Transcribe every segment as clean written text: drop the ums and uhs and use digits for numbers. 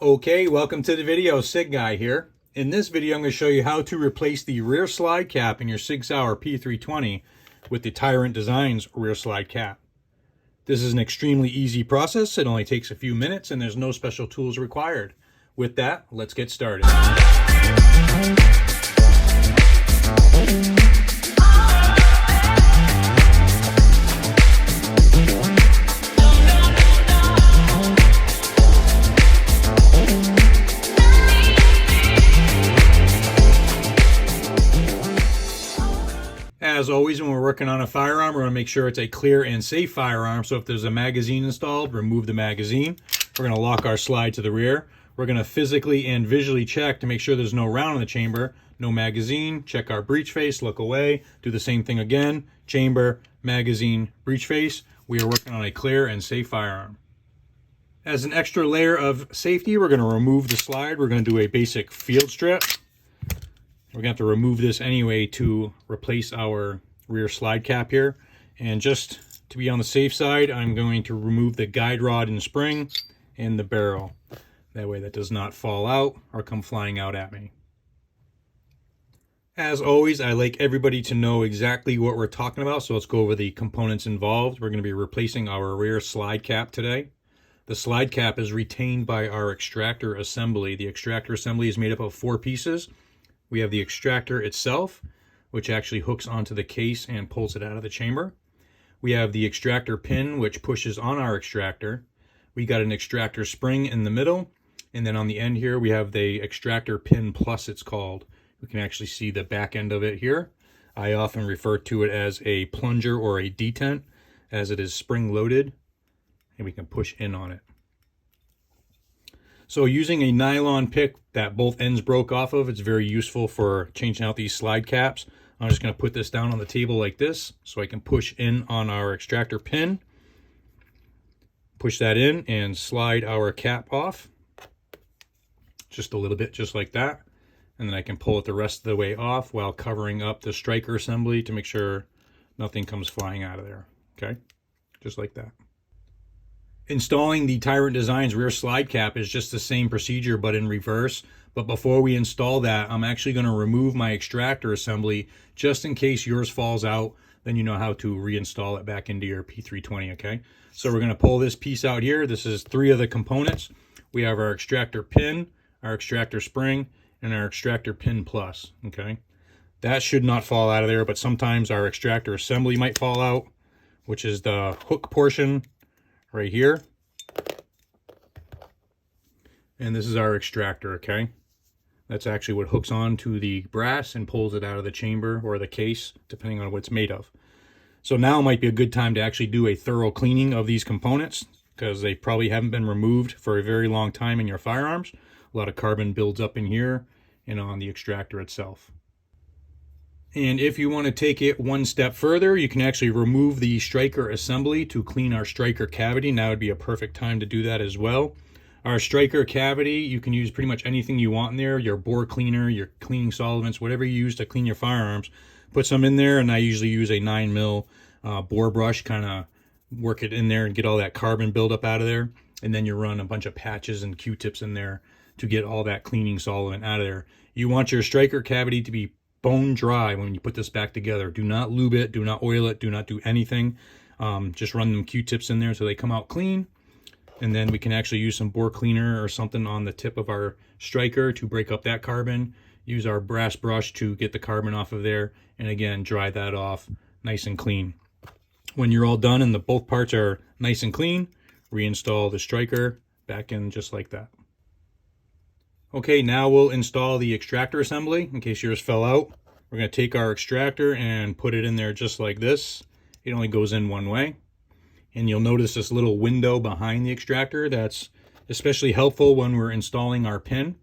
Okay, welcome to the video. SIG Guy here. In this video, I'm going to show you how to replace the rear slide cap in your SIG Sauer P320 with the Tyrant Designs rear slide cap. This is an extremely easy process. It only takes a few minutes and there's no special tools required. With that, let's get started. As always, when we're working on a firearm, we're going to make sure it's a clear and safe firearm. So if there's a magazine installed, remove the magazine. We're going to lock our slide to the rear. We're going to physically and visually check to make sure there's no round in the chamber, no magazine. Check our breech face, look away, do the same thing again. Chamber, magazine, breech face. We are working on a clear and safe firearm. As an extra layer of safety, we're going to remove the slide. We're going to do a basic field strip. We're going to have to remove this anyway to replace our rear slide cap here. And just to be on the safe side, I'm going to remove the guide rod and spring and the barrel. That way that does not fall out or come flying out at me. As always, I like everybody to know exactly what we're talking about, so let's go over the components involved. We're going to be replacing our rear slide cap today. The slide cap is retained by our extractor assembly. The extractor assembly is made up of 4 pieces. We have the extractor itself, which actually hooks onto the case and pulls it out of the chamber. We have the extractor pin, which pushes on our extractor. We got an extractor spring in the middle. And then on the end here, we have the extractor pin plus, it's called. We can actually see the back end of it here. I often refer to it as a plunger or a detent, as it is spring loaded, and we can push in on it. So using a nylon pick that both ends broke off of, it's very useful for changing out these slide caps. I'm just going to put this down on the table like this so I can push in on our extractor pin. Push that in and slide our cap off. Just a little bit, just like that. And then I can pull it the rest of the way off while covering up the striker assembly to make sure nothing comes flying out of there. Okay, just like that. Installing the Tyrant Designs rear slide cap is just the same procedure but in reverse. But before we install that, I'm actually going to remove my extractor assembly just in case yours falls out. Then you know how to reinstall it back into your P320, okay? So we're going to pull this piece out here. This is 3 of the components. We have our extractor pin, our extractor spring, and our extractor pin plus, okay? That should not fall out of there, but sometimes our extractor assembly might fall out, which is the hook portion right here. And this is our extractor, okay? That's actually what hooks on to the brass and pulls it out of the chamber or the case, depending on what it's made of. So now might be a good time to actually do a thorough cleaning of these components because they probably haven't been removed for a very long time in your firearms. A lot of carbon builds up in here and on the extractor itself. And if you want to take it one step further, you can actually remove the striker assembly to clean our striker cavity. Now would be a perfect time to do that as well. Our striker cavity, you can use pretty much anything you want in there, your bore cleaner, your cleaning solvents, whatever you use to clean your firearms. Put some in there, and I usually use a 9mm bore brush, kind of work it in there and get all that carbon buildup out of there. And then you run a bunch of patches and Q-tips in there to get all that cleaning solvent out of there. You want your striker cavity to be bone dry when you put this back together. Do not lube it, do not oil it, do not do anything. Just run them Q-tips in there so they come out clean. And then we can actually use some bore cleaner or something on the tip of our striker to break up that carbon. Use our brass brush to get the carbon off of there. And again, dry that off nice and clean. When you're all done and both parts are nice and clean, reinstall the striker back in just like that. Okay, now we'll install the extractor assembly in case yours fell out. We're going to take our extractor and put it in there just like this. It only goes in one way. And you'll notice this little window behind the extractor. That's especially helpful when we're installing our pin.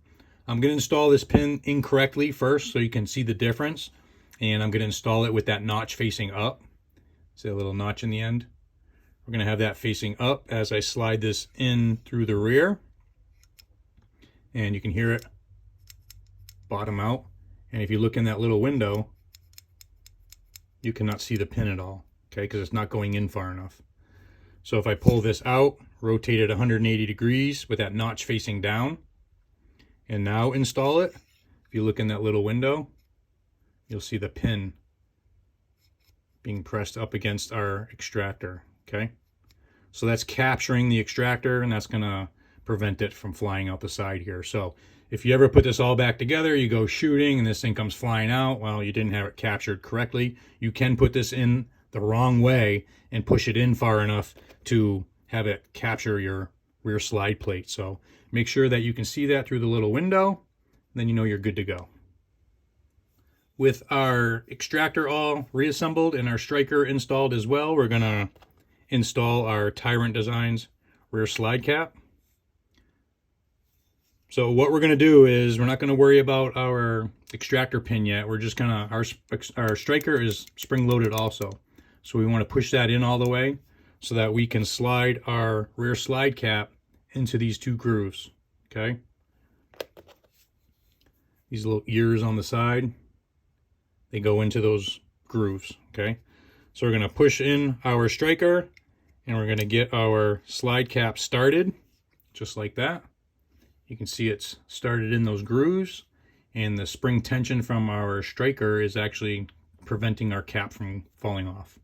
I'm going to install this pin incorrectly first so you can see the difference. And I'm going to install it with that notch facing up. See a little notch in the end? We're going to have that facing up as I slide this in through the rear. And you can hear it bottom out. And if you look in that little window, you cannot see the pin at all, okay, because it's not going in far enough. So if I pull this out, rotate it 180 degrees with that notch facing down, and now install it, if you look in that little window, you'll see the pin being pressed up against our extractor, okay? So that's capturing the extractor, and that's gonna prevent it from flying out the side here. So if you ever put this all back together, you go shooting and this thing comes flying out, well, you didn't have it captured correctly. You can put this in the wrong way and push it in far enough to have it capture your rear slide plate. So make sure that you can see that through the little window, then you know you're good to go. With our extractor all reassembled and our striker installed as well, we're gonna install our Tyrant Designs rear slide cap. So what we're gonna do is we're not gonna worry about our extractor pin yet. We're just gonna, our striker is spring loaded also. So we wanna push that in all the way so that we can slide our rear slide cap into these two grooves, okay? These little ears on the side, they go into those grooves, okay? So we're gonna push in our striker and we're gonna get our slide cap started, just like that. You can see it's started in those grooves, and the spring tension from our striker is actually preventing our cap from falling off.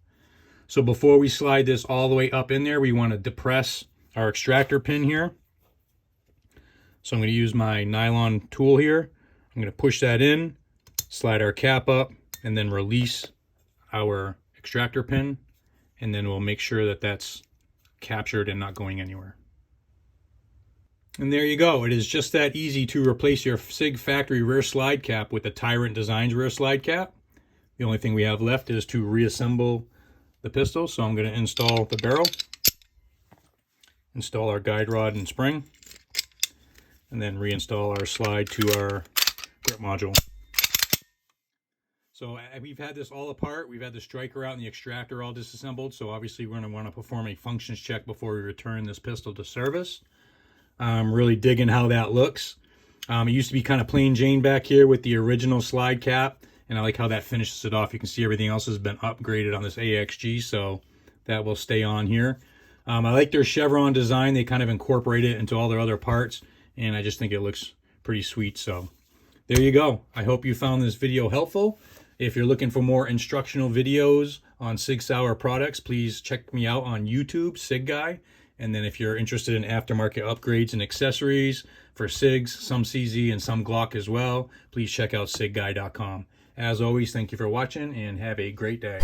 So before we slide this all the way up in there, we wanna depress our extractor pin here. So I'm gonna use my nylon tool here. I'm gonna push that in, slide our cap up, and then release our extractor pin, and then we'll make sure that that's captured and not going anywhere. And there you go. It is just that easy to replace your SIG factory rear slide cap with the Tyrant Designs rear slide cap. The only thing we have left is to reassemble the pistol. So I'm going to install the barrel, install our guide rod and spring, and then reinstall our slide to our grip module. So we've had this all apart. We've had the striker out and the extractor all disassembled. So obviously we're going to want to perform a functions check before we return this pistol to service. I'm really digging how that looks. It used to be kind of plain Jane back here with the original slide cap, and I like how that finishes it off. You can see everything else has been upgraded on this AXG, so that will stay on here. I like their chevron design. They kind of incorporate it into all their other parts, and I just think it looks pretty sweet. So there you go. I hope you found this video helpful. If you're looking for more instructional videos on SIG Sauer products, please check me out on YouTube, SIG Guy. And then if you're interested in aftermarket upgrades and accessories for SIGs, some CZ and some Glock as well, please check out sigguy.com. As always, thank you for watching and have a great day.